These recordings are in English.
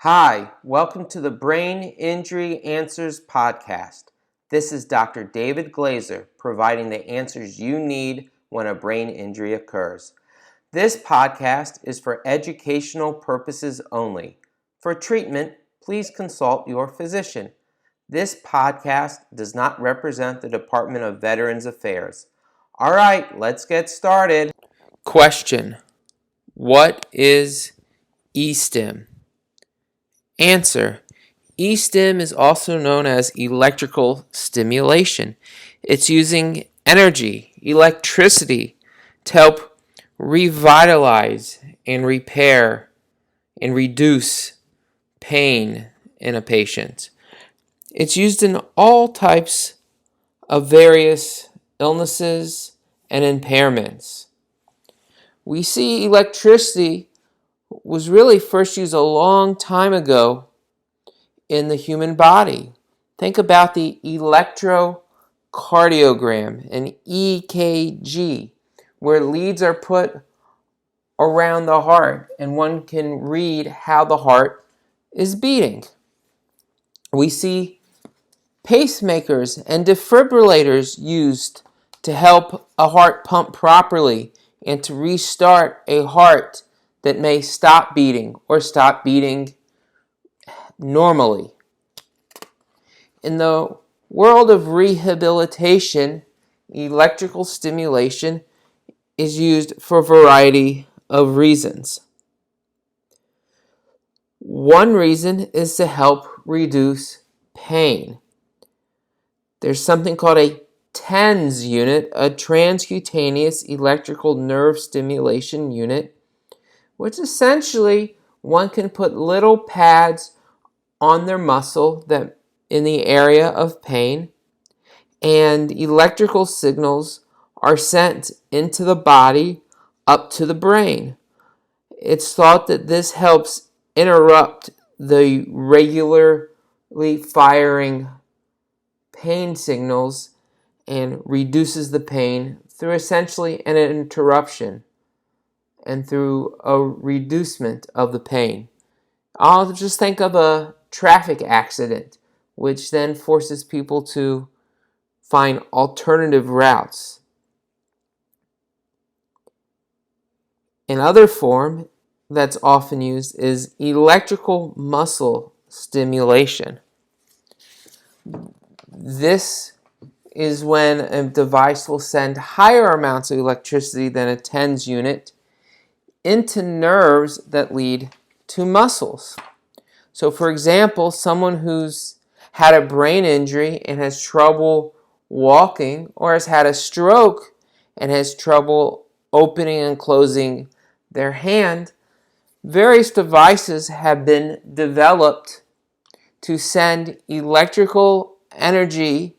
Hi, welcome to the Brain Injury Answers podcast. This is Dr. David Glazer providing the answers you need when a brain injury occurs. This podcast is for educational purposes only. For treatment, please consult your physician. This podcast does not represent the Department of Veterans Affairs. All right, let's get started. Question: what is E-stim? Answer: E-stim is also known as electrical stimulation. It's using energy, electricity, to help revitalize and repair and reduce pain in a patient. It's used in all types of various illnesses and impairments. We see electricity was really first used a long time ago in the human body. Think about the electrocardiogram, an EKG, where leads are put around the heart and one can read how the heart is beating. We see pacemakers and defibrillators used to help a heart pump properly and to restart a heart that may stop beating or stop beating normally. In the world of rehabilitation, electrical stimulation is used for a variety of reasons. One reason is to help reduce pain. There's something called a TENS unit, a transcutaneous electrical nerve stimulation unit, which essentially one can put little pads on their muscle that in the area of pain, and electrical signals are sent into the body up to the brain. It's thought that this helps interrupt the regularly firing pain signals and reduces the pain through essentially an interruption and through a reducement of the pain. I'll just think of a traffic accident, which then forces people to find alternative routes. Another form that's often used is electrical muscle stimulation. This is when a device will send higher amounts of electricity than a TENS unit into nerves that lead to muscles. So for example, someone who's had a brain injury and has trouble walking, or has had a stroke and has trouble opening and closing their hand, various devices have been developed to send electrical energy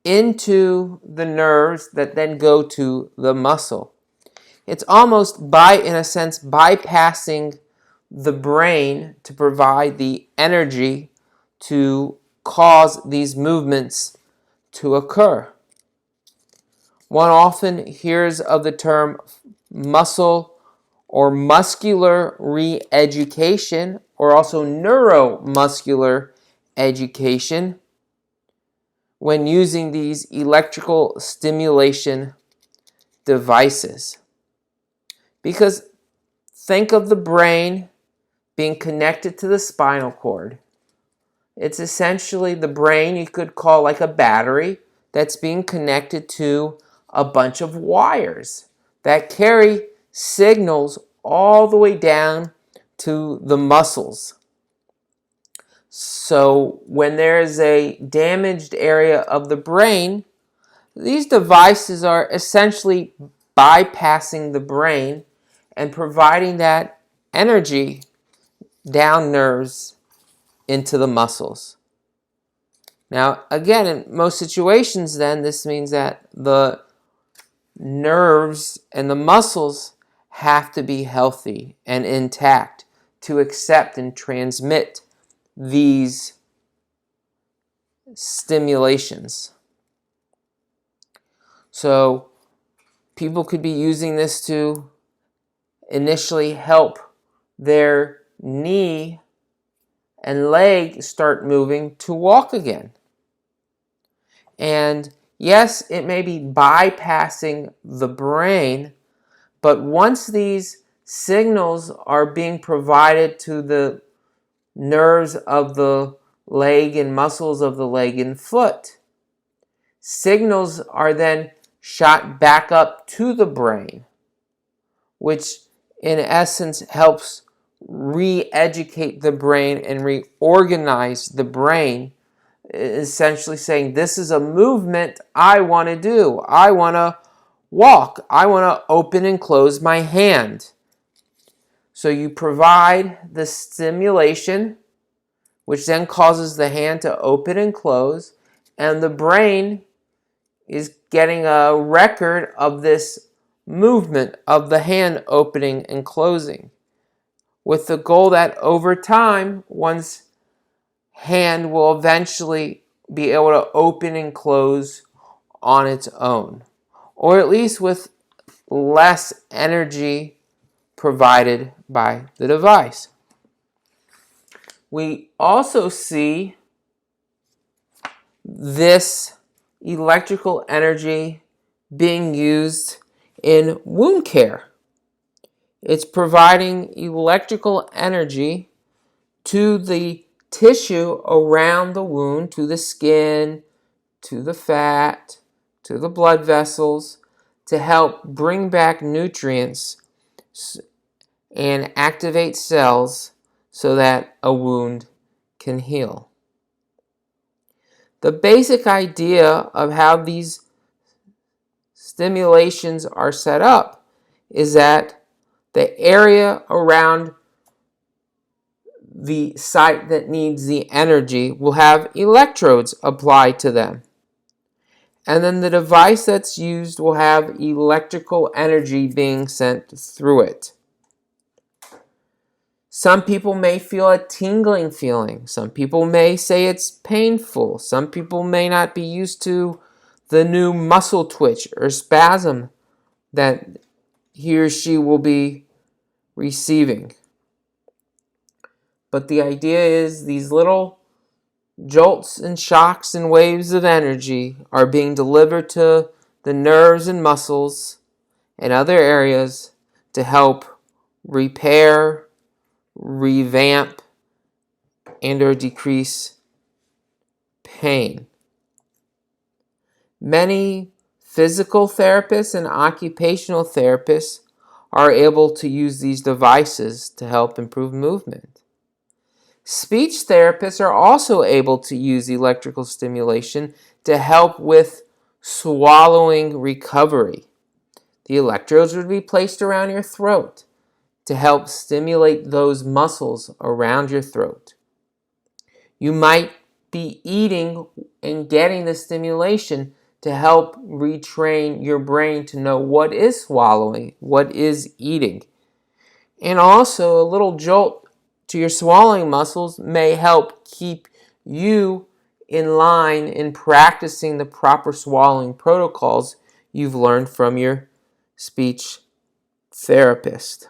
into the nerves that then go to the muscle. It's almost in a sense, bypassing the brain to provide the energy to cause these movements to occur. One often hears of the term muscle or muscular re-education, or also neuromuscular education, when using these electrical stimulation devices. Because think of the brain being connected to the spinal cord. It's essentially the brain you could call like a battery that's being connected to a bunch of wires that carry signals all the way down to the muscles. So when there is a damaged area of the brain, these devices are essentially bypassing the brain and providing that energy down nerves into the muscles. Now, again, in most situations then, this means that the nerves and the muscles have to be healthy and intact to accept and transmit these stimulations. So people could be using this to initially help their knee and leg start moving to walk again. And yes, it may be bypassing the brain, but once these signals are being provided to the nerves of the leg and muscles of the leg and foot, signals are then shot back up to the brain, which in essence helps re-educate the brain and reorganize the brain, essentially saying, this is a movement I want to do. I want to walk. I want to open and close my hand. So you provide the stimulation, which then causes the hand to open and close, and the brain is getting a record of this movement of the hand opening and closing, with the goal that over time, one's hand will eventually be able to open and close on its own, or at least with less energy provided by the device. We also see this electrical energy being used in wound care. It's providing electrical energy to the tissue around the wound, to the skin, to the fat, to the blood vessels, to help bring back nutrients and activate cells so that a wound can heal. The basic idea of how these stimulations are set up is that the area around the site that needs the energy will have electrodes applied to them. And then the device that's used will have electrical energy being sent through it. Some people may feel a tingling feeling. Some people may say it's painful. Some people may not be used to the new muscle twitch or spasm that he or she will be receiving. But the idea is these little jolts and shocks and waves of energy are being delivered to the nerves and muscles and other areas to help repair, revamp, and or decrease pain. Many physical therapists and occupational therapists are able to use these devices to help improve movement. Speech therapists are also able to use electrical stimulation to help with swallowing recovery. The electrodes would be placed around your throat to help stimulate those muscles around your throat. You might be eating and getting the stimulation to help retrain your brain to know what is swallowing, what is eating. And also a little jolt to your swallowing muscles may help keep you in line in practicing the proper swallowing protocols you've learned from your speech therapist.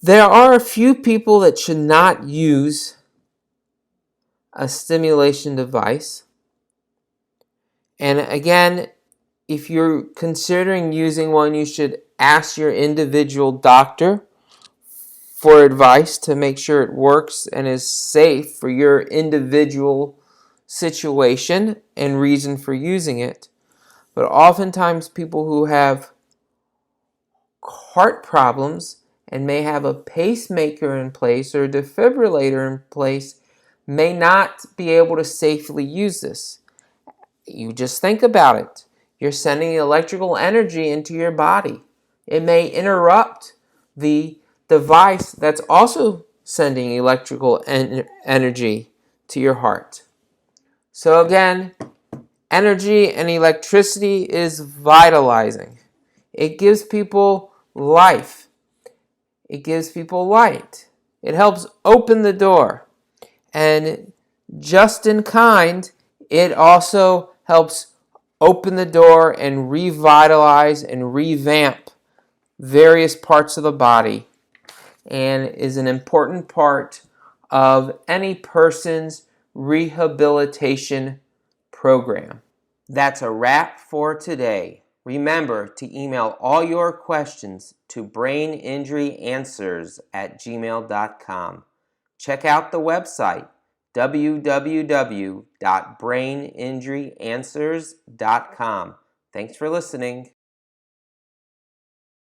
There are a few people that should not use a stimulation device. And again, if you're considering using one, you should ask your individual doctor for advice to make sure it works and is safe for your individual situation and reason for using it. But oftentimes people who have heart problems and may have a pacemaker in place or a defibrillator in place may not be able to safely use this. You just think about it. You're sending electrical energy into your body. It may interrupt the device that's also sending electrical energy to your heart. So again, energy and electricity is vitalizing. It gives people life. It gives people light. It helps open the door. And just in kind, it also helps open the door and revitalize and revamp various parts of the body and is an important part of any person's rehabilitation program. That's a wrap for today. Remember to email all your questions to braininjuryanswers@gmail.com. Check out the website www.braininjuryanswers.com. Thanks for listening.